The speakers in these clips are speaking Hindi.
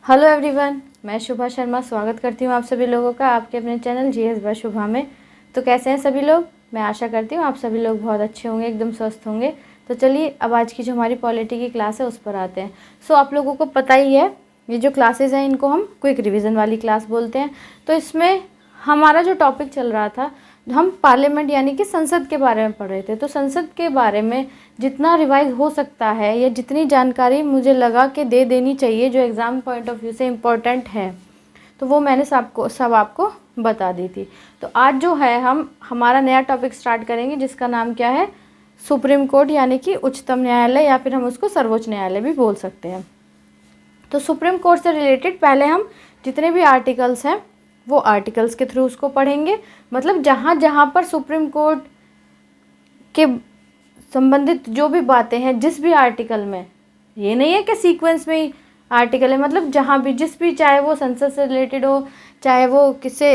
हेलो एवरीवन, मैं शुभा शर्मा स्वागत करती हूँ आप सभी लोगों का आपके अपने चैनल जीएस बाय शुभा में। तो कैसे हैं सभी लोग? मैं आशा करती हूँ आप सभी लोग बहुत अच्छे होंगे, एकदम स्वस्थ होंगे। तो चलिए अब आज की जो हमारी पॉलिटी की क्लास है उस पर आते हैं। आप लोगों को पता ही है, ये जो क्लासेज हैं इनको हम क्विक रिविज़न वाली क्लास बोलते हैं। तो इसमें हमारा जो टॉपिक चल रहा था, हम पार्लियामेंट यानी कि संसद के बारे में पढ़ रहे थे। तो संसद के बारे में जितना रिवाइज हो सकता है या जितनी जानकारी मुझे लगा कि दे देनी चाहिए जो एग्ज़ाम पॉइंट ऑफ व्यू से इम्पोर्टेंट है, तो वो मैंने सब आपको बता दी थी। तो आज जो है हम हमारा नया टॉपिक स्टार्ट करेंगे जिसका नाम क्या है, सुप्रीम कोर्ट यानी कि उच्चतम न्यायालय, या फिर हम उसको सर्वोच्च न्यायालय भी बोल सकते हैं। तो सुप्रीम कोर्ट से रिलेटेड पहले हम जितने भी आर्टिकल्स हैं वो आर्टिकल्स के थ्रू उसको पढ़ेंगे। मतलब जहाँ जहाँ पर सुप्रीम कोर्ट के संबंधित जो भी बातें हैं जिस भी आर्टिकल में, ये नहीं है कि सीक्वेंस में ही आर्टिकल है, मतलब जहाँ भी जिस भी, चाहे वो संसद से रिलेटेड हो, चाहे वो किसी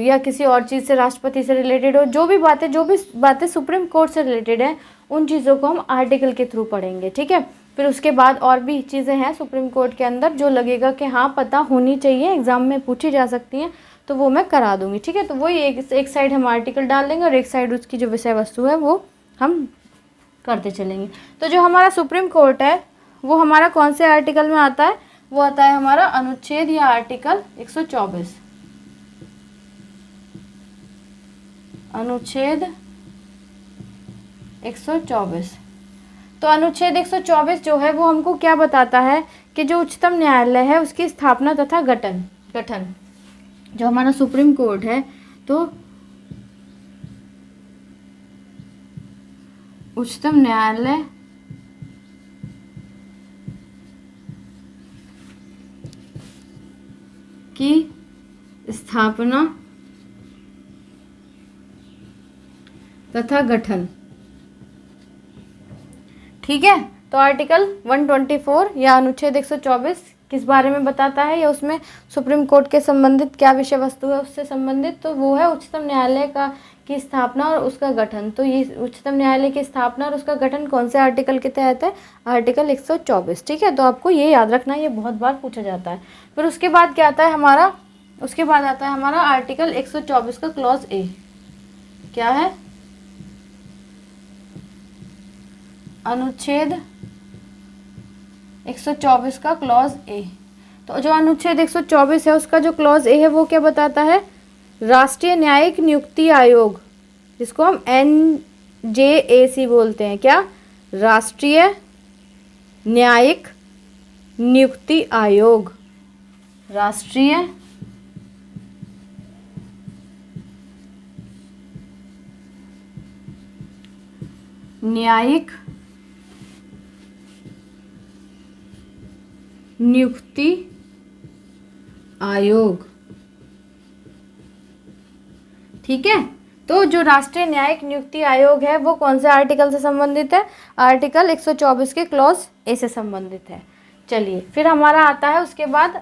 या किसी और चीज़ से, राष्ट्रपति से रिलेटेड हो, जो भी बातें सुप्रीम कोर्ट से रिलेटेड हैं उन चीज़ों को हम आर्टिकल के थ्रू पढ़ेंगे। ठीक है, फिर उसके बाद और भी चीज़ें हैं सुप्रीम कोर्ट के अंदर जो लगेगा कि हाँ पता होनी चाहिए, एग्ज़ाम में पूछी जा सकती हैं, तो वो मैं करा दूँगी। ठीक है, तो वही एक साइड हम आर्टिकल डाल देंगे और एक साइड उसकी जो विषय वस्तु है वो हम करते चलेंगे। तो जो हमारा सुप्रीम कोर्ट है वो हमारा कौन से आर्टिकल में आता है? वो आता है हमारा अनुच्छेद या आर्टिकल 124। अनुच्छेद 124। तो अनुच्छेद 124 जो है वो हमको क्या बताता है कि जो उच्चतम न्यायालय है उसकी स्थापना तथा गठन जो हमारा सुप्रीम कोर्ट है, तो उच्चतम न्यायालय की स्थापना तथा गठन। ठीक है, तो आर्टिकल 124 या अनुच्छेद 124 किस बारे में बताता है, या उसमें सुप्रीम कोर्ट के संबंधित क्या विषय वस्तु है उससे संबंधित, तो वो है उच्चतम न्यायालय की स्थापना और उसका गठन। तो ये उच्चतम न्यायालय की स्थापना और उसका गठन कौन से आर्टिकल के तहत है? आर्टिकल 124। ठीक है, तो आपको ये याद रखना, ये बहुत बार पूछा जाता है। फिर उसके बाद क्या आता है हमारा? उसके बाद आता है हमारा आर्टिकल 124 का क्लॉज ए। क्या है? अनुच्छेद 124 का क्लॉज ए। तो जो अनुच्छेद 124 है उसका जो क्लॉज ए है वो क्या बताता है? राष्ट्रीय न्यायिक नियुक्ति आयोग, जिसको हम NJAC बोलते हैं। क्या? राष्ट्रीय न्यायिक नियुक्ति आयोग। राष्ट्रीय न्यायिक नियुक्ति आयोग। ठीक है, तो जो राष्ट्रीय न्यायिक नियुक्ति आयोग है वो कौन से आर्टिकल से संबंधित है? आर्टिकल 124 के क्लॉज ए से संबंधित है। चलिए, फिर हमारा आता है उसके बाद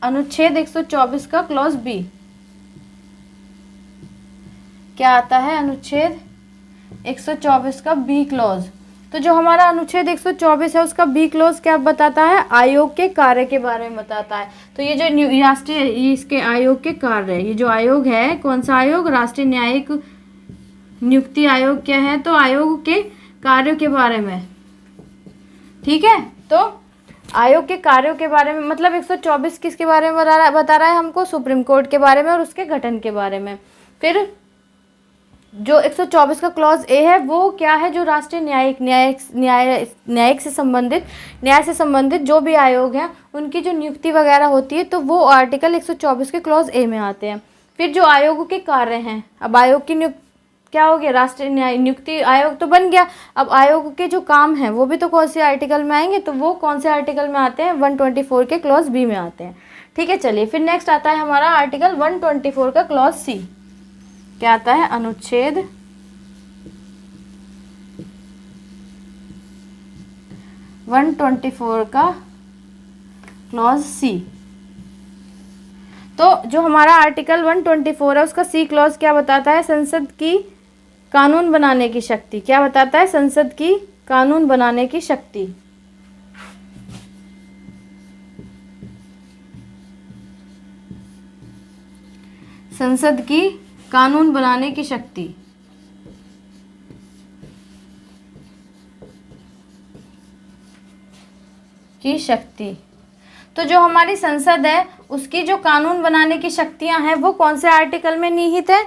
अनुच्छेद 124 का क्लॉज बी। क्या आता है? अनुच्छेद 124 का बी क्लॉज। तो जो हमारा अनुच्छेद 124 है उसका बी क्लॉज क्या बताता है? आयोग के कार्य के बारे में बताता है। तो ये जो राष्ट्रीय इसके आयोग के कार्य, ये जो आयोग है, कौन सा आयोग? राष्ट्रीय न्यायिक नियुक्ति आयोग। क्या है? तो आयोग के कार्यों के बारे में। ठीक है, तो आयोग के कार्यों के बारे में, मतलब 124 किसके बारे में बता रहा है हमको? सुप्रीम कोर्ट के बारे में और उसके गठन के बारे में। फिर जो 124 का क्लॉज ए है वो क्या है? जो राष्ट्रीय न्यायिक से संबंधित, न्याय से संबंधित जो भी आयोग हैं उनकी जो नियुक्ति वगैरह होती है, तो वो आर्टिकल 124 के क्लॉज ए में आते हैं। फिर जो आयोग के कार्य हैं, अब आयोग की क्या हो गया? राष्ट्रीय न्याय नियुक्ति आयोग तो बन गया। अब आयोग के जो काम हैं वो भी तो कौन से आर्टिकल में आएंगे? तो वो कौन से आर्टिकल में आते हैं? 124 के क्लॉज बी में आते हैं। ठीक है, चलिए फिर नेक्स्ट आता है हमारा आर्टिकल 124 का क्लॉज सी। क्या आता है? अनुच्छेद 124 का क्लॉज सी। तो जो हमारा आर्टिकल 124 है उसका सी क्लॉज क्या बताता है? संसद की कानून बनाने की शक्ति। क्या बताता है? संसद की कानून बनाने की शक्ति। संसद की कानून बनाने की शक्ति। तो जो हमारी संसद है उसकी जो कानून बनाने की शक्तियां हैं वो कौन से आर्टिकल में निहित है?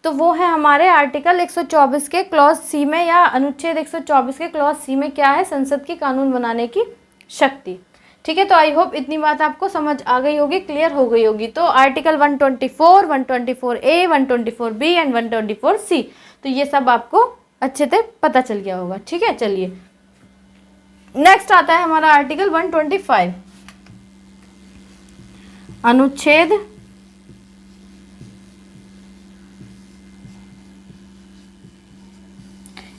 तो वो है हमारे आर्टिकल 124 के क्लॉज सी में, या अनुच्छेद 124 के क्लॉज सी में क्या है? संसद की कानून बनाने की शक्ति। ठीक है, तो आई होप इतनी बात आपको समझ आ गई होगी, क्लियर हो गई होगी। तो article 124, 124A, 124B and 124C, तो ये सब आपको अच्छे से पता चल गया होगा। ठीक है, चलिए नेक्स्ट आता है हमारा आर्टिकल 125, अनुच्छेद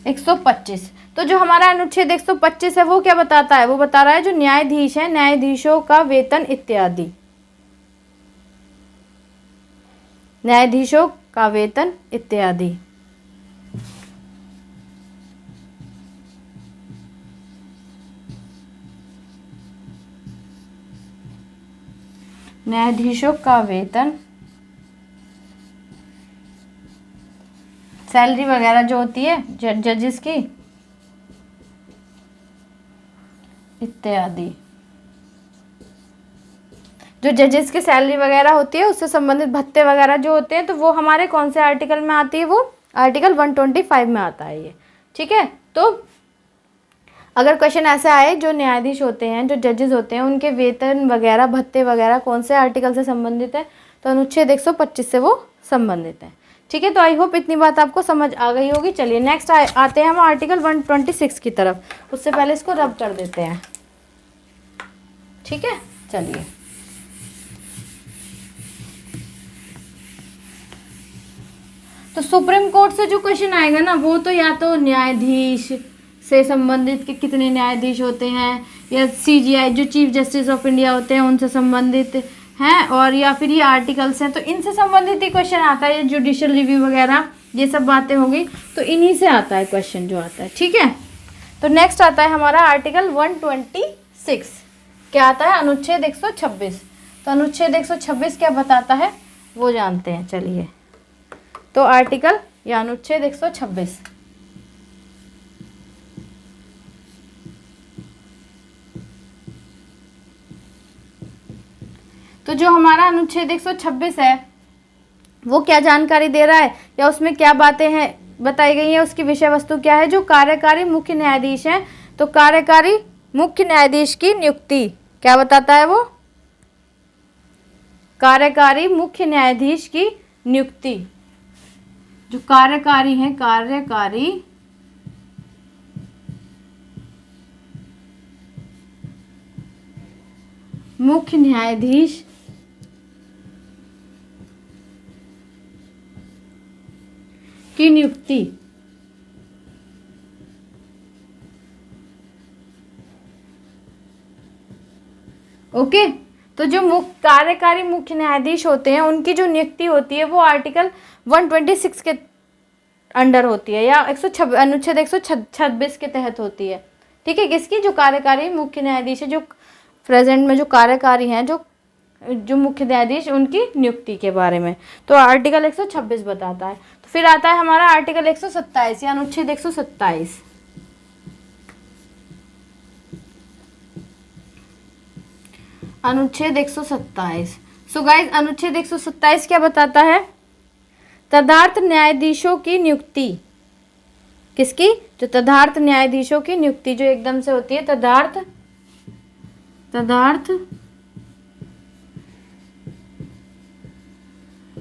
125। तो जो हमारा अनुच्छेद 125 है वो क्या बताता है? वो बता रहा है जो न्यायाधीश है, न्यायाधीशों का वेतन इत्यादि, न्यायाधीशों का वेतन इत्यादि। न्यायाधीशों का वेतन, सैलरी वगैरह जो होती है जजेस की इत्यादि, जो जजेस की सैलरी वगैरह होती है उससे संबंधित भत्ते वगैरह जो होते हैं, तो वो हमारे कौन से आर्टिकल में आती है? वो आर्टिकल 125 में आता है ये। ठीक है, तो अगर क्वेश्चन ऐसा आए जो न्यायाधीश होते हैं, जो जजेस होते हैं, उनके वेतन वगैरह भत्ते वगैरह कौन से आर्टिकल से संबंधित है? तो अनुच्छेद 125 से वो संबंधित है। ठीक है, तो आई होप इतनी बात आपको समझ आ गई होगी। चलिए नेक्स्ट आते हैं हम आर्टिकल 126 की तरफ। उससे पहले इसको रब कर देते हैं। ठीक है, चलिए तो सुप्रीम कोर्ट से जो क्वेश्चन आएगा ना, वो तो या तो न्यायाधीश से संबंधित कि कितने न्यायाधीश होते हैं, या CJI जो चीफ जस्टिस ऑफ इंडिया होते हैं उनसे संबंधित हैं, और या फिर ये आर्टिकल्स हैं, तो इनसे संबंधित ही क्वेश्चन आता है। जुडिशियल रिव्यू वगैरह ये सब बातें होंगी, तो इन्हीं से आता है क्वेश्चन जो आता है। ठीक है, तो नेक्स्ट आता है हमारा आर्टिकल 126। क्या आता है? अनुच्छेद 126। तो अनुच्छेद 126 क्या बताता है वो जानते हैं। चलिए, तो आर्टिकल या अनुच्छेद 126, तो जो हमारा अनुच्छेद 126 है वो क्या जानकारी दे रहा है, या उसमें क्या बातें हैं बताई गई हैं, उसकी विषय वस्तु क्या है? जो कार्यकारी मुख्य न्यायाधीश हैं, तो कार्यकारी मुख्य न्यायाधीश की नियुक्ति क्या बताता है? वो कार्यकारी मुख्य न्यायाधीश की नियुक्ति, जो कार्यकारी हैं, कार्यकारी मुख्य न्यायाधीश की नियुक्ति। ओके, तो जो कार्यकारी मुख्य न्यायाधीश होते हैं उनकी जो नियुक्ति होती है वो आर्टिकल 126 के अंडर होती है, या अनुच्छेद 126 के तहत होती है। ठीक है, किसकी? जो कार्यकारी मुख्य न्यायाधीश है, जो प्रेजेंट में जो कार्यकारी हैं, जो मुख्य न्यायाधीश, उनकी नियुक्ति के बारे में। तो आर्टिकल 126 बताता है। तो फिर आता है हमारा आर्टिकल 127 या अनुच्छेद 127। अनुच्छेद 127। सो गाइस, अनुच्छेद 127 क्या बताता है? तदर्थ न्यायाधीशों की नियुक्ति। किसकी? जो तदर्थ न्यायाधीशों की नियुक्ति, जो एकदम से होती है तदर्थ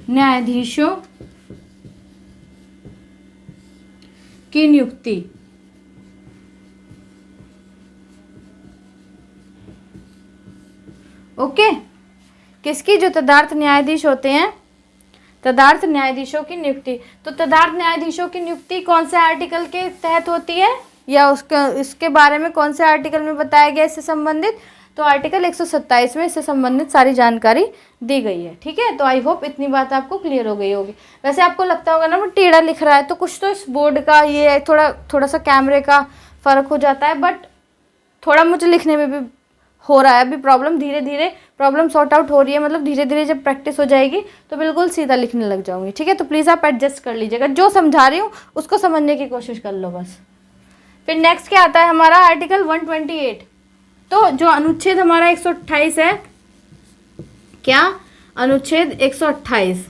न्यायाधीशों की नियुक्ति। ओके, किसकी? जो तदर्थ न्यायाधीश होते हैं, तदर्थ न्यायाधीशों की नियुक्ति। तो तदर्थ न्यायाधीशों की नियुक्ति कौन से आर्टिकल के तहत होती है, या उसके बारे में कौन से आर्टिकल में बताया गया इससे संबंधित? तो आर्टिकल 127 में इससे संबंधित सारी जानकारी दी गई है। ठीक है, तो आई होप इतनी बात आपको क्लियर हो गई होगी। वैसे आपको लगता होगा ना वो टेढ़ा लिख रहा है, तो कुछ तो इस बोर्ड का ये थोड़ा सा कैमरे का फ़र्क हो जाता है, बट थोड़ा मुझे लिखने में भी हो रहा है अभी प्रॉब्लम, धीरे धीरे प्रॉब्लम सॉर्ट आउट हो रही है, मतलब धीरे धीरे जब प्रैक्टिस हो जाएगी तो बिल्कुल सीधा लिखने लग जाऊंगी। ठीक है, तो प्लीज़ आप एडजस्ट कर लीजिएगा, जो समझा रही हूँ उसको समझने की कोशिश कर लो बस। फिर नेक्स्ट क्या आता है हमारा आर्टिकल 128। तो जो अनुच्छेद हमारा 128 है, क्या अनुच्छेद 128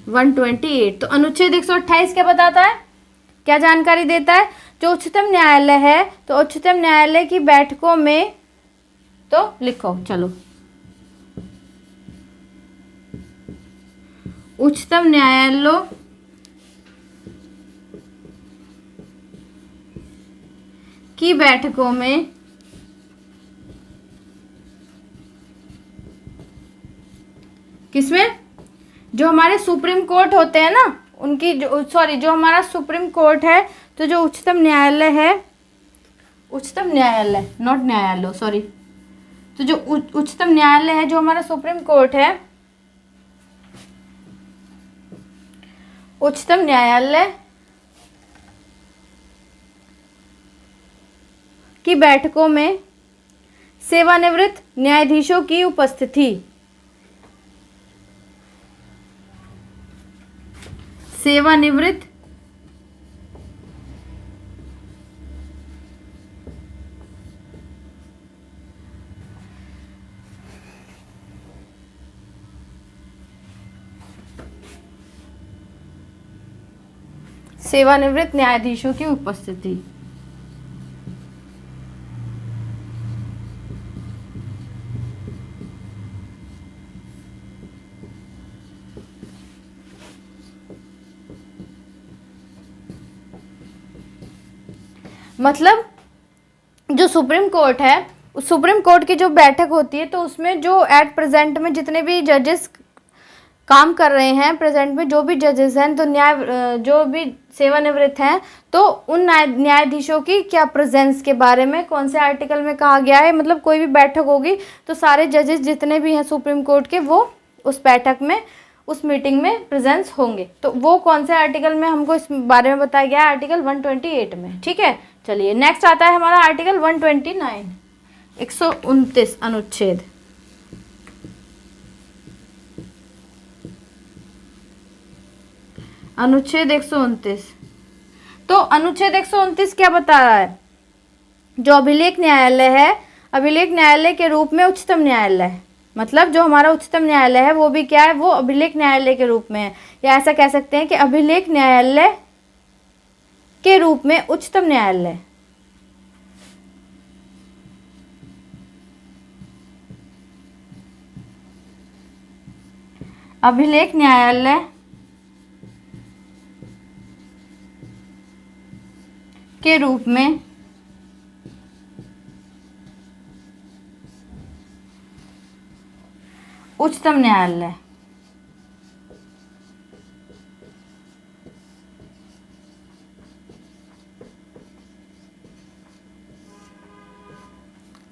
128। तो अनुच्छेद 128 क्या बताता है, क्या जानकारी देता है? जो उच्चतम न्यायालय है, तो उच्चतम न्यायालय की बैठकों में, तो लिखो चलो, उच्चतम न्यायालय की बैठकों में किसमें, जो हमारे सुप्रीम कोर्ट होते हैं ना उनकी, जो हमारा सुप्रीम कोर्ट है, तो जो उच्चतम न्यायालय है, उच्चतम न्यायालय नॉट न्यायालय सॉरी, तो जो उच्चतम न्यायालय है, जो हमारा सुप्रीम कोर्ट है, उच्चतम न्यायालय की बैठकों में सेवानिवृत्त न्यायाधीशों की उपस्थिति, सेवानिवृत्त सेवानिवृत्त न्यायाधीशों की उपस्थिति। मतलब जो सुप्रीम कोर्ट है, उस सुप्रीम कोर्ट की जो बैठक होती है, तो उसमें जो एट प्रेजेंट में जितने भी जजेस काम कर रहे हैं, प्रेजेंट में जो भी जजेस हैं, तो जो भी सेवानिवृत्त हैं, तो उन न्यायाधीशों की क्या प्रेजेंस के बारे में कौन से आर्टिकल में कहा गया है। मतलब कोई भी बैठक होगी तो सारे जजेस जितने भी हैं सुप्रीम कोर्ट के, वो उस बैठक में, उस मीटिंग में प्रेजेंस होंगे। तो वो कौन से आर्टिकल में हमको इस बारे में बताया गया है, आर्टिकल 128 में। ठीक है, चलिए नेक्स्ट आता है हमारा आर्टिकल 129 129 अनुच्छेद। अनुच्छेद 129। तो अनुच्छेद 129 क्या बता रहा है, जो अभिलेख न्यायालय है, अभिलेख न्यायालय के रूप में उच्चतम न्यायालय, मतलब जो हमारा उच्चतम न्यायालय है वो भी क्या है, वो अभिलेख न्यायालय के रूप में है, या ऐसा कह सकते हैं कि अभिलेख न्यायालय के रूप में उच्चतम न्यायालय, अभिलेख न्यायालय के रूप में उच्चतम न्यायालय।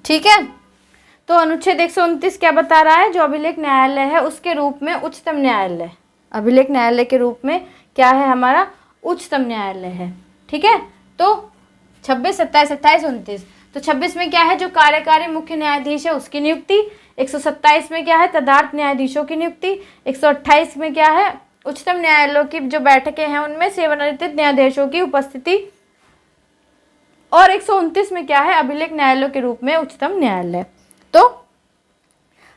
ठीक है, तो अनुच्छेद 129 क्या बता रहा है, जो अभिलेख न्यायालय है उसके रूप में उच्चतम न्यायालय, अभिलेख न्यायालय के रूप में क्या है हमारा, उच्चतम न्यायालय है। ठीक है, तो 26, 27, 28, 29। तो 26 में क्या है, जो कार्यकारी मुख्य न्यायाधीश है उसकी नियुक्ति। 127 में क्या है, तदर्थ न्यायाधीशों की नियुक्ति। 128 में क्या है, उच्चतम न्यायालयों की जो बैठकें हैं उनमें सेवानिवृत्त न्यायाधीशों की उपस्थिति। और 129 में क्या है, अभिलेख न्यायालयों के रूप में उच्चतम न्यायालय। तो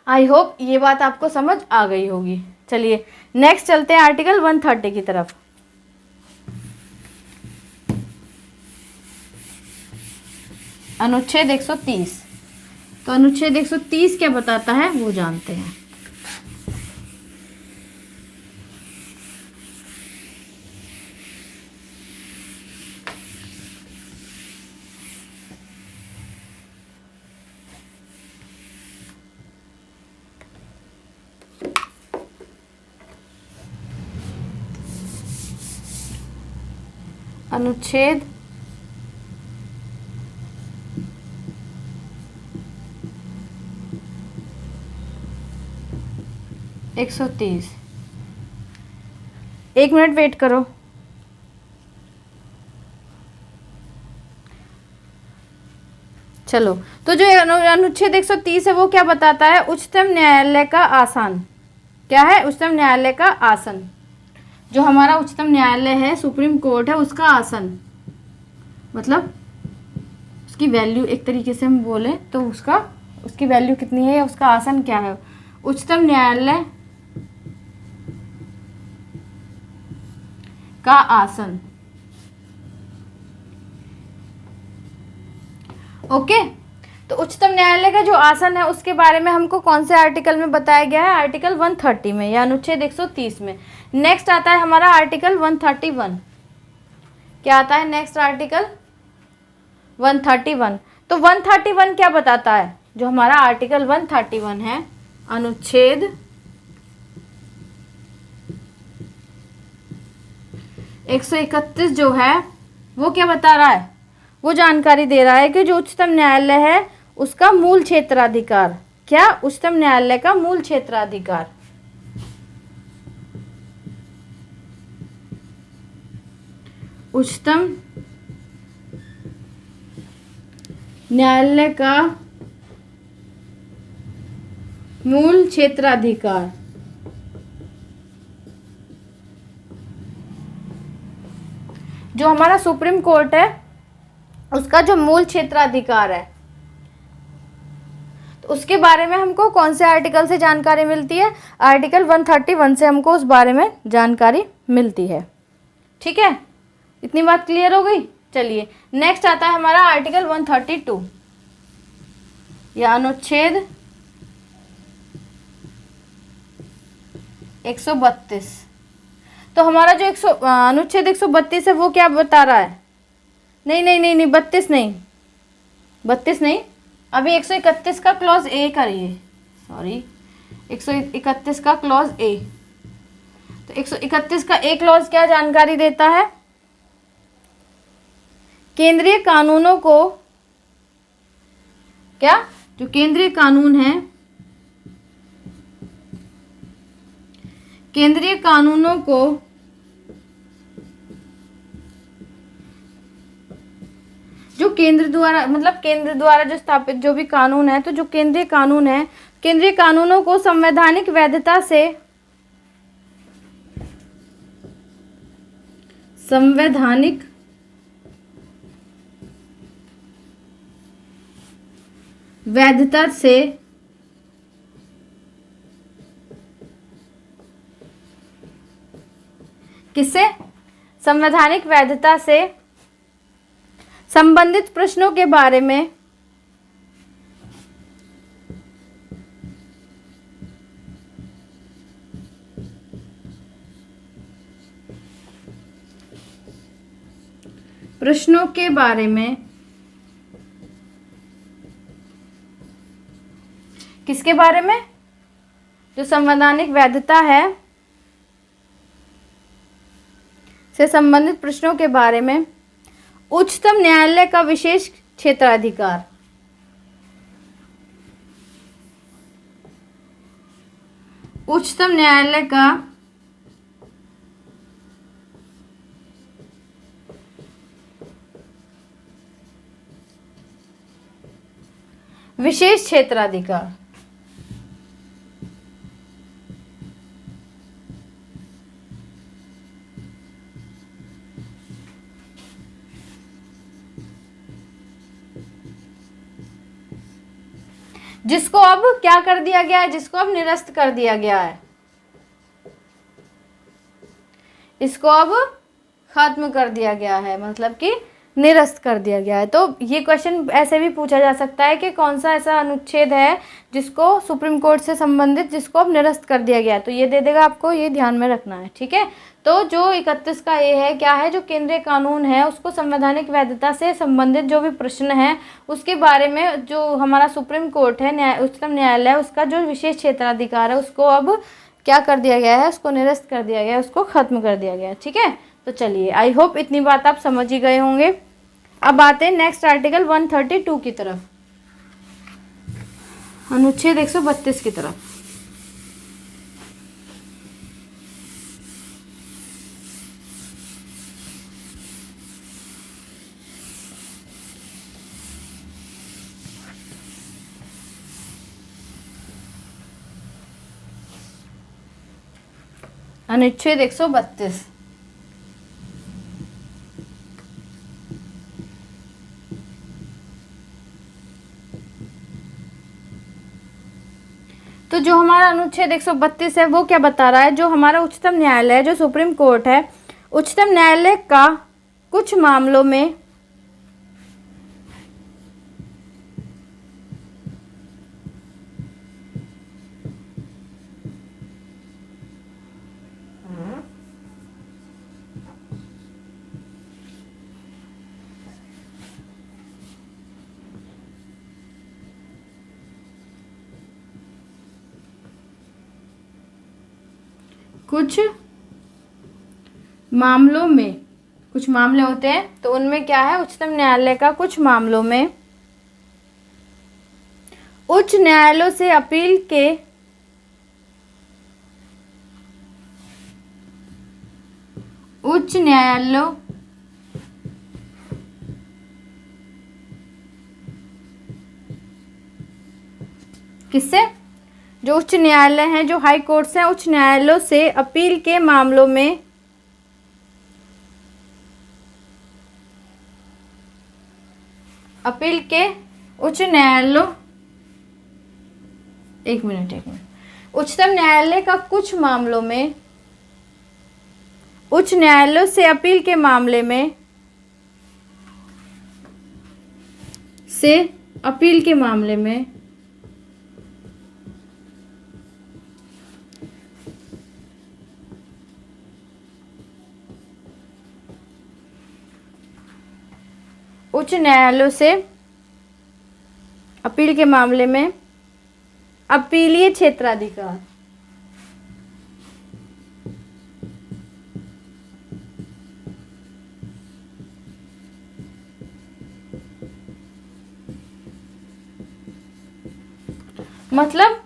आई होप ये बात आपको समझ आ गई होगी। चलिए नेक्स्ट चलते हैं आर्टिकल 130 की तरफ। अनुच्छेद 130। तो अनुच्छेद 130 क्या बताता है वो जानते हैं। अनुच्छेद 130। एक मिनट वेट करो। चलो, तो जो अनुच्छेद 130 है वो क्या बताता है? उच्चतम न्यायालय का आसन। क्या है? उच्चतम न्यायालय का आसन। जो हमारा उच्चतम न्यायालय है, सुप्रीम कोर्ट है, उसका आसन मतलब उसकी वैल्यू, एक तरीके से हम बोले तो उसकी वैल्यू कितनी है या उसका आसन क्या है? उच्चतम न्यायालय का आसन। ओके, तो उच्चतम न्यायालय का जो आसन है उसके बारे में हमको कौन से आर्टिकल में बताया गया है? आर्टिकल 130 में या अनुच्छेद 130 में। नेक्स्ट आता है हमारा आर्टिकल 131। क्या आता है नेक्स्ट? आर्टिकल 131। तो 131 क्या बताता है? जो हमारा आर्टिकल 131 है, अनुच्छेद 131 जो है वो क्या बता रहा है? वो जानकारी दे रहा है कि जो उच्चतम न्यायालय है उसका मूल क्षेत्राधिकार। क्या? उच्चतम न्यायालय का मूल क्षेत्राधिकार। उच्चतम न्यायालय का मूल क्षेत्राधिकार। जो हमारा सुप्रीम कोर्ट है उसका जो मूल क्षेत्राधिकार है, तो उसके बारे में हमको कौन से आर्टिकल से जानकारी मिलती है? आर्टिकल 131 से हमको उस बारे में जानकारी मिलती है। ठीक है, इतनी बात क्लियर हो गई। चलिए, नेक्स्ट आता है हमारा आर्टिकल 132 या अनुच्छेद 132। तो हमारा जो अनुच्छेद 132 है वो क्या बता रहा है? नहीं, 32 नहीं, 32 नहीं, अभी 131 का क्लॉज ए करिए। सॉरी, 131 का क्लॉज ए। तो 131 का ए क्लॉज क्या जानकारी देता है? केंद्रीय कानूनों को, क्या? जो केंद्रीय कानून है, केंद्रीय कानूनों को जो केंद्र द्वारा, मतलब केंद्र द्वारा जो स्थापित जो भी कानून है, तो जो केंद्रीय कानून है, केंद्रीय कानूनों को संवैधानिक वैधता से, संवैधानिक वैधता से किससे? संवैधानिक वैधता से संबंधित प्रश्नों के बारे में किसके बारे में? जो संवैधानिक वैधता है से संबंधित प्रश्नों के बारे में उच्चतम न्यायालय का विशेष क्षेत्राधिकार। उच्चतम न्यायालय का विशेष क्षेत्राधिकार। जिसको अब क्या कर दिया गया है? जिसको अब निरस्त कर दिया गया है, इसको अब खत्म कर दिया गया है, मतलब कि निरस्त कर दिया गया है। तो ये क्वेश्चन ऐसे भी पूछा जा सकता है कि कौन सा ऐसा अनुच्छेद है जिसको सुप्रीम कोर्ट से संबंधित जिसको अब निरस्त कर दिया गया है, तो ये दे देगा आपको, ये ध्यान में रखना है। ठीक है, तो जो 31 का ये है, क्या है? जो केंद्रीय कानून है उसको संवैधानिक वैधता से संबंधित जो भी प्रश्न है उसके बारे में जो हमारा सुप्रीम कोर्ट है, उच्चतम न्यायालय, उसका जो विशेष क्षेत्राधिकार है उसको अब क्या कर दिया गया है? उसको निरस्त कर दिया गया है, उसको खत्म कर दिया गया है। ठीक है, तो चलिए, आई होप इतनी बात आप समझ ही गए होंगे। अब आते हैं नेक्स्ट आर्टिकल 132 की तरफ, अनुच्छेद 132 की तरफ। अनुच्छेद 132। तो जो हमारा अनुच्छेद 132 है वो क्या बता रहा है, जो हमारा उच्चतम न्यायालय है, जो सुप्रीम कोर्ट है, उच्चतम न्यायालय का कुछ मामलों में कुछ मामले होते हैं, तो उनमें क्या है, उच्चतम न्यायालय का कुछ मामलों में उच्च न्यायालयों से अपील के उच्च न्यायालयों किससे, जो उच्च न्यायालय हैं, जो हाई कोर्ट्स हैं, उच्च न्यायालयों से अपील के मामलों में उच्च न्यायालयों एक मिनट उच्चतम न्यायालय का कुछ मामलों में उच्च न्यायालयों से अपील के मामले में उच्च न्यायालयों से अपील के मामले में अपीलीय क्षेत्राधिकार मतलब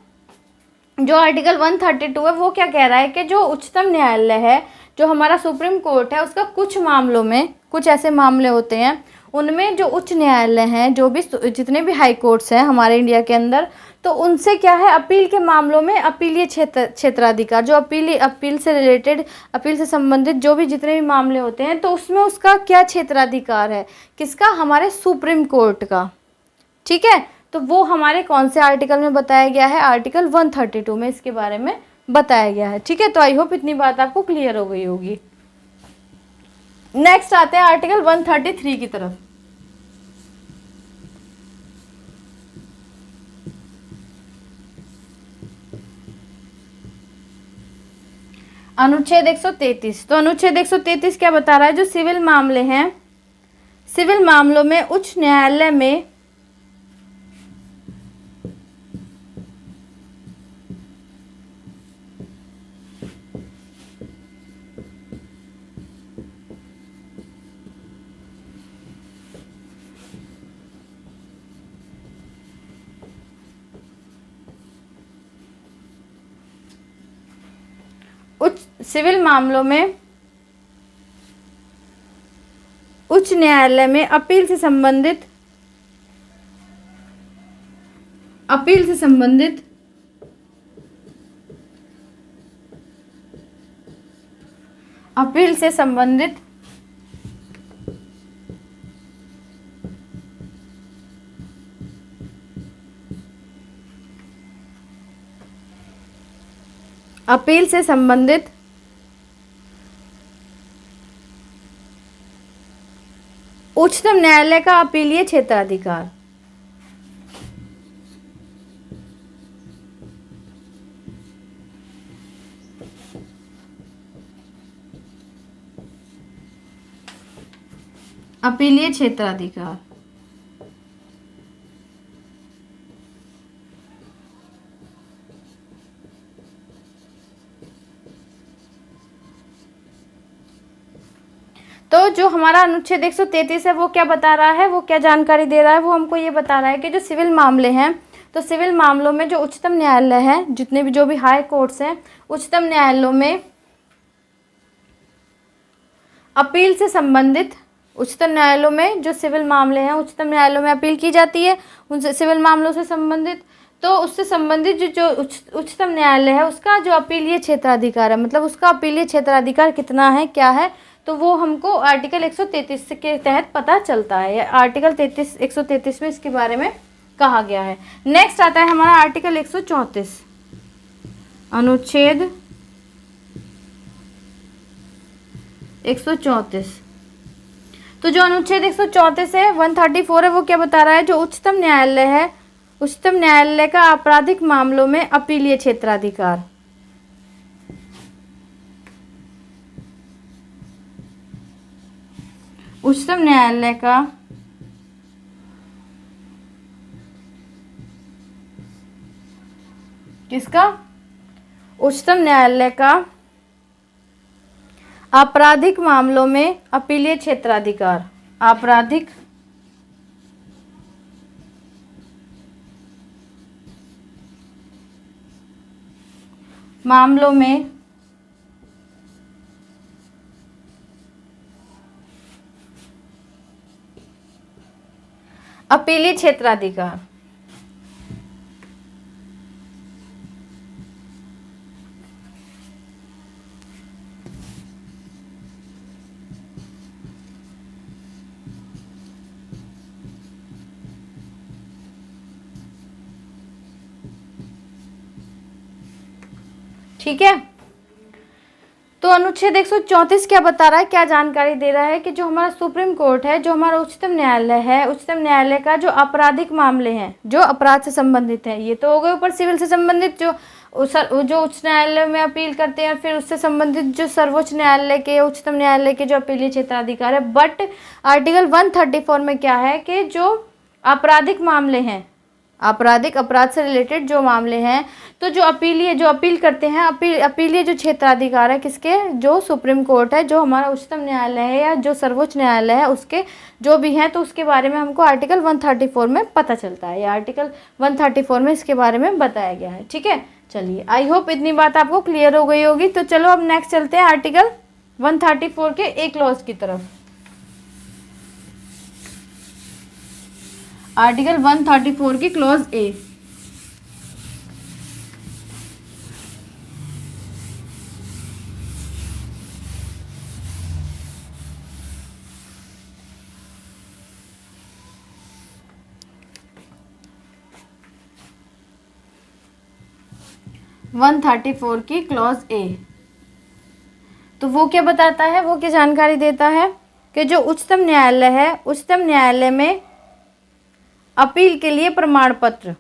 जो आर्टिकल 132 है वो क्या कह रहा है कि जो उच्चतम न्यायालय है, जो हमारा सुप्रीम कोर्ट है, उसका कुछ मामलों में, कुछ ऐसे मामले होते हैं उनमें जो उच्च न्यायालय हैं, जो भी जितने भी हाई कोर्ट्स हैं हमारे इंडिया के अंदर, तो उनसे क्या है, अपील के मामलों में अपीलीय क्षेत्राधिकार, जो अपील से रिलेटेड, अपील से संबंधित जो भी जितने भी मामले होते हैं, तो उसमें उसका क्या क्षेत्राधिकार है, किसका, हमारे सुप्रीम कोर्ट का। ठीक है, तो वो हमारे कौन से आर्टिकल में बताया गया है, आर्टिकल 132 में इसके बारे में बताया गया है। ठीक है, तो आई होप इतनी बात आपको क्लियर हो गई होगी। नेक्स्ट आते हैं आर्टिकल 133 की तरफ। अनुच्छेद 133। तो अनुच्छेद 133 क्या बता रहा है, जो सिविल मामले हैं, सिविल मामलों में उच्च न्यायालय में सिविल मामलों में उच्च न्यायालय में अपील से संबंधित अपील से संबंधित उच्चतम न्यायालय का अपीलीय क्षेत्राधिकार। अपीलीय क्षेत्राधिकार तो जो हमारा अनुच्छेद 133 है वो क्या बता रहा है, वो क्या जानकारी दे रहा है, वो हमको ये बता रहा है कि जो सिविल मामले हैं, तो सिविल मामलों में जो उच्चतम न्यायालय है, जितने भी जो भी हाई कोर्ट्स हैं, उच्चतम न्यायालयों में अपील से संबंधित, उच्चतम न्यायालयों में जो सिविल मामले हैं, उच्चतम न्यायालयों में अपील की जाती है उनसे, सिविल मामलों से संबंधित। तो उससे संबंधित जो उच्चतम न्यायालय है उसका जो अपीलीय क्षेत्राधिकार है, मतलब उसका अपीलीय क्षेत्राधिकार कितना है, क्या है, तो वो हमको आर्टिकल 133 के तहत पता चलता है। आर्टिकल 133 में इसके बारे में कहा गया है। नेक्स्ट आता है हमारा आर्टिकल 134, अनुच्छेद 134। तो जो अनुच्छेद 134 है, 134 है, वो क्या बता रहा है, जो उच्चतम न्यायालय है, उच्चतम न्यायालय का आपराधिक मामलों में अपीलीय क्षेत्राधिकार। उच्चतम न्यायालय का किसका, उच्चतम न्यायालय का आपराधिक मामलों में अपीलीय क्षेत्राधिकार। आपराधिक मामलों में अपीलीय क्षेत्राधिकार। ठीक है, तो अनुच्छेद 134 क्या बता रहा है, क्या जानकारी दे रहा है कि जो हमारा सुप्रीम कोर्ट है, जो हमारा उच्चतम न्यायालय है, उच्चतम न्यायालय का जो आपराधिक मामले हैं, जो अपराध से संबंधित हैं, ये तो हो गए ऊपर सिविल से संबंधित, जो उच्च न्यायालय में अपील करते हैं, फिर उससे संबंधित जो सर्वोच्च न्यायालय के, उच्चतम न्यायालय के जो अपीलीय क्षेत्राधिकार है। बट आर्टिकल 134 में क्या है कि जो आपराधिक मामले हैं, आपराधिक अपराध से रिलेटेड जो मामले हैं, तो जो अपील करते हैं, अपीलीय जो क्षेत्राधिकार है किसके, जो सुप्रीम कोर्ट है, जो हमारा उच्चतम न्यायालय है या जो सर्वोच्च न्यायालय है, उसके जो भी हैं, तो उसके बारे में हमको आर्टिकल 134 में पता चलता है, या आर्टिकल 134 में इसके बारे में बताया गया है। ठीक है, चलिए, आई होप इतनी बात आपको क्लियर हो गई होगी। तो चलो अब नेक्स्ट चलते हैं आर्टिकल 134 के एक क्लॉज की तरफ। आर्टिकल 134 की क्लॉज ए। वन 134 की क्लॉज ए, तो वो क्या बताता है, वो क्या जानकारी देता है कि जो उच्चतम न्यायालय है, उच्चतम न्यायालय में अपील के लिए प्रमाण पत्र,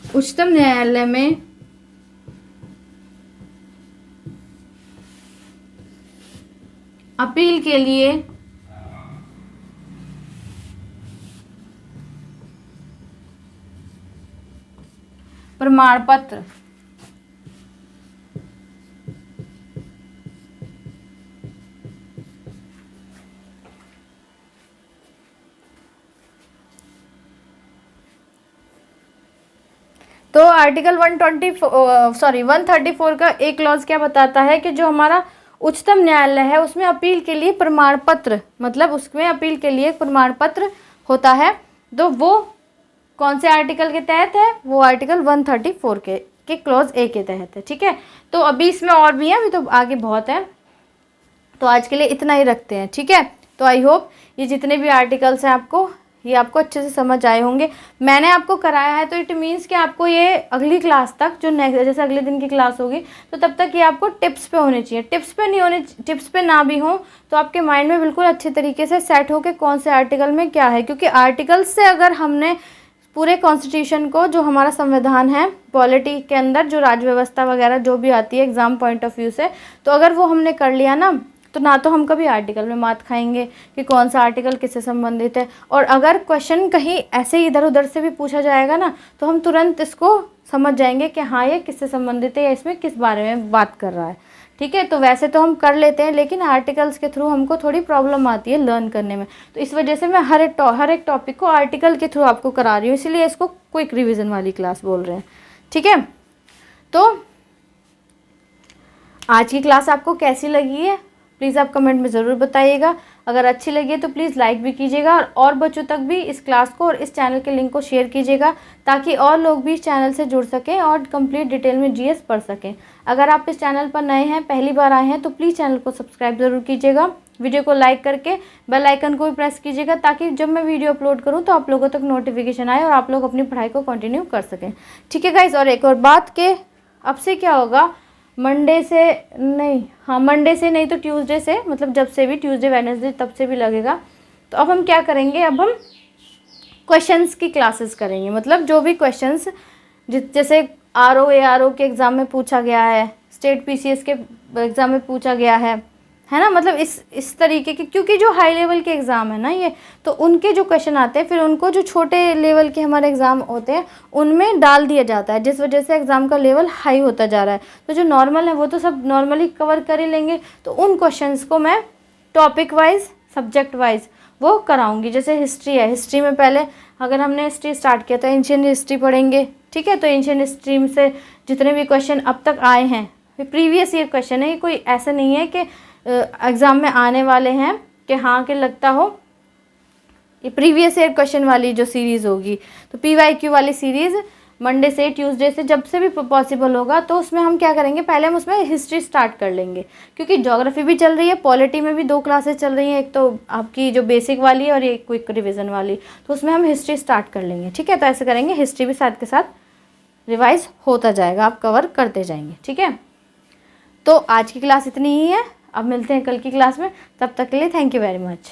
उच्चतम न्यायालय में अपील के लिए प्रमाण पत्र, तो आर्टिकल 134 का एक क्लॉज क्या बताता है कि जो हमारा उच्चतम न्यायालय है उसमें अपील के लिए प्रमाण पत्र, मतलब उसमें अपील के लिए प्रमाण पत्र होता है, तो वो कौन से आर्टिकल के तहत है, वो आर्टिकल 134 के क्लॉज ए के तहत है। ठीक है, तो अभी इसमें और भी है, अभी तो आगे बहुत है, तो आज के लिए इतना ही रखते हैं। ठीक है, तो आई होप ये जितने भी आर्टिकल्स हैं आपको ये आपको अच्छे से समझ आए होंगे। मैंने आपको कराया है तो इट मीन्स कि आपको ये अगली क्लास तक, जो नेक्स्ट जैसे अगले दिन की क्लास होगी, तो तब तक ये आपको टिप्स पे होने चाहिए। टिप्स पे नहीं होने, टिप्स पे ना भी हो तो आपके माइंड में बिल्कुल अच्छे तरीके से सेट हो के कौन से आर्टिकल में क्या है, क्योंकि आर्टिकल्स से अगर हमने पूरे कॉन्स्टिट्यूशन को, जो हमारा संविधान है, पॉलिटी के अंदर जो राज्य व्यवस्था वगैरह जो भी आती है एग्जाम पॉइंट ऑफ व्यू से, तो अगर वो हमने कर लिया ना, तो ना तो हम कभी आर्टिकल में मात खाएंगे कि कौन सा आर्टिकल किससे संबंधित है, और अगर क्वेश्चन कहीं ऐसे ही इधर उधर से भी पूछा जाएगा ना, तो हम तुरंत इसको समझ जाएंगे कि हाँ ये किससे संबंधित है या इसमें किस बारे में बात कर रहा है। ठीक है, तो वैसे तो हम कर लेते हैं, लेकिन आर्टिकल्स के थ्रू हमको थोड़ी प्रॉब्लम आती है लर्न करने में, तो इस वजह से मैं हर एक टॉपिक को आर्टिकल के थ्रू आपको करा रही हूँ, इसीलिए इसको क्विक रिविज़न वाली क्लास बोल रहे हैं। ठीक है, तो आज की क्लास आपको कैसी लगी है प्लीज़ आप कमेंट में ज़रूर बताइएगा। अगर अच्छी लगी तो प्लीज़ लाइक भी कीजिएगा और बच्चों तक भी इस क्लास को और इस चैनल के लिंक को शेयर कीजिएगा, ताकि और लोग भी इस चैनल से जुड़ सकें और कंप्लीट डिटेल में जीएस पढ़ सकें। अगर आप इस चैनल पर नए हैं, पहली बार आए हैं, तो प्लीज़ चैनल को सब्सक्राइब ज़रूर कीजिएगा। वीडियो को लाइक करके बेल आइकन को भी प्रेस कीजिएगा, ताकि जब मैं वीडियो अपलोड करूं तो आप लोगों तक नोटिफिकेशन आए और आप लोग अपनी पढ़ाई को कंटिन्यू कर सकें। ठीक है गाइस, और एक और बात के अब से क्या होगा, मंडे से नहीं तो ट्यूसडे से, मतलब जब से भी ट्यूसडे वेडनेसडे तब से भी लगेगा। तो अब हम क्या करेंगे, अब हम क्वेश्चंस की क्लासेस करेंगे। मतलब जो भी क्वेश्चंस जैसे आरओ एआरओ के एग्ज़ाम में पूछा गया है, स्टेट पीसीएस के एग्ज़ाम में पूछा गया है ना, मतलब इस तरीके के, क्योंकि जो हाई लेवल के एग्ज़ाम है ना ये, तो उनके जो क्वेश्चन आते हैं फिर उनको जो छोटे लेवल के हमारे एग्ज़ाम होते हैं उनमें डाल दिया जाता है, जिस वजह से एग्ज़ाम का लेवल हाई होता जा रहा है। तो जो नॉर्मल है वो तो सब नॉर्मली कवर कर ही लेंगे, तो उन क्वेश्चंस को मैं टॉपिक वाइज सब्जेक्ट वाइज वो कराऊंगी। जैसे हिस्ट्री है, हिस्ट्री में पहले अगर हमने हिस्ट्री स्टार्ट किया तो एंशियंट हिस्ट्री पढ़ेंगे। ठीक है, तो एंशियंट हिस्ट्री से जितने भी क्वेश्चन अब तक आए हैं, प्रीवियस ईयर क्वेश्चन है, ये कोई ऐसा नहीं है कि एग्ज़ाम में आने वाले हैं कि हाँ कि लगता हो। ये प्रीवियस ईयर क्वेश्चन वाली जो सीरीज़ होगी, तो पीवाईक्यू वाली सीरीज़ मंडे से ट्यूसडे से जब से भी पॉसिबल होगा, तो उसमें हम क्या करेंगे, पहले हम उसमें हिस्ट्री स्टार्ट कर लेंगे, क्योंकि ज्योग्राफी भी चल रही है, पॉलिटी में भी 2 क्लासेस चल रही हैं, एक तो आपकी जो बेसिक वाली है और एक क्विक रिविज़न वाली, तो उसमें हम हिस्ट्री स्टार्ट कर लेंगे। ठीक है, तो ऐसे करेंगे, हिस्ट्री भी साथ के साथ रिवाइज होता जाएगा, आप कवर करते जाएंगे। ठीक है, तो आज की क्लास इतनी ही है, अब मिलते हैं कल की क्लास में, तब तक के लिए थैंक यू वेरी मच।